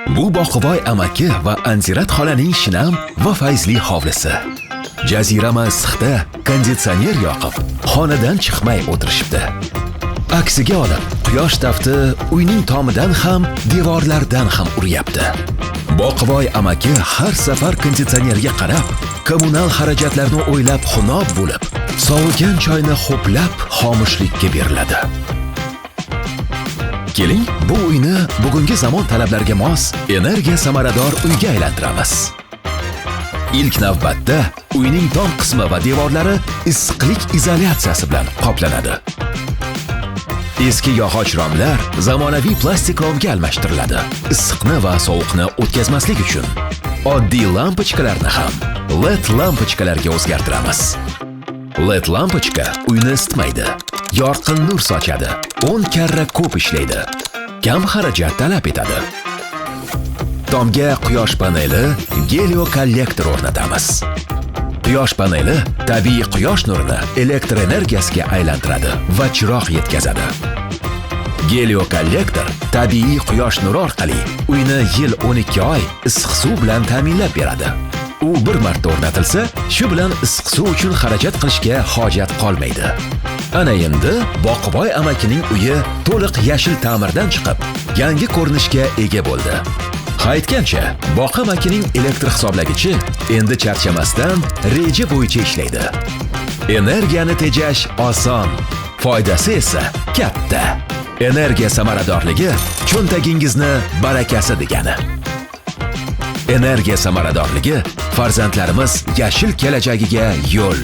Bu Boqivoy amaki va Anzirat xolaning shinam va fayzli hovlisi. Jazirama issiqda konditsioner yoqib, xonadan chiqmay o'tirishibdi. Aksiga olib, quyosh tafti uyning tomidan ham, devorlardan ham uryapti. Boqivoy amaki har safar konditsionerga qarab, kommunal xarajatlarni o'ylab xunob bo'lib, sovigan choyni ho'plab xomushlikka beriladi. Keling, bu uyni bugungi zamon talablariga mos energiya samarador uyga aylantiramiz. İlk navbatda uyning tom qismi va devorlari issiqlik izolyatsiyasi bilan qoplanadi. Eski yog'och romlar zamonaviy plastik romga almashtiriladi. Issiqni va sovuqni o'tkazmaslik uchun oddiy lampochkalarni ham LED lampochkalarga o'zgartiramiz. LED lampochka uyni isitmaydi, yorqin nur sochadi, 10 karra ko'p ishlaydi, kam xarajat talab etadi. Tomga quyosh paneli, gelio kollektor o'rnatamiz. Quyosh paneli tabiiy quyosh nurini elektr energiyasiga aylantiradi va chiroq yetkazadi. Gelio kollektor tabiiy quyosh nuri orqali uyni yil 12 oy issiq suv bilan ta'minlab beradi. U bir marta o'rnatilsa, shu bilan issiq suv uchun xarajat qilishga hojat qolmaydi. Ana endi Boqivoy amakining uyi to'liq yashil ta'mirdan chiqib, yangi ko'rinishga ega bo'ldi. Aytgancha, Boq amakining elektr hisoblagichi endi charchamasdan reja bo'yicha ishlaydi. Energiyani tejash oson, foydasi esa katta. Energiya samaradorligi cho'ntagingizni barakasi degani. Energiya samaradorligi farzandlarimiz yashil kelajagiga yo'l.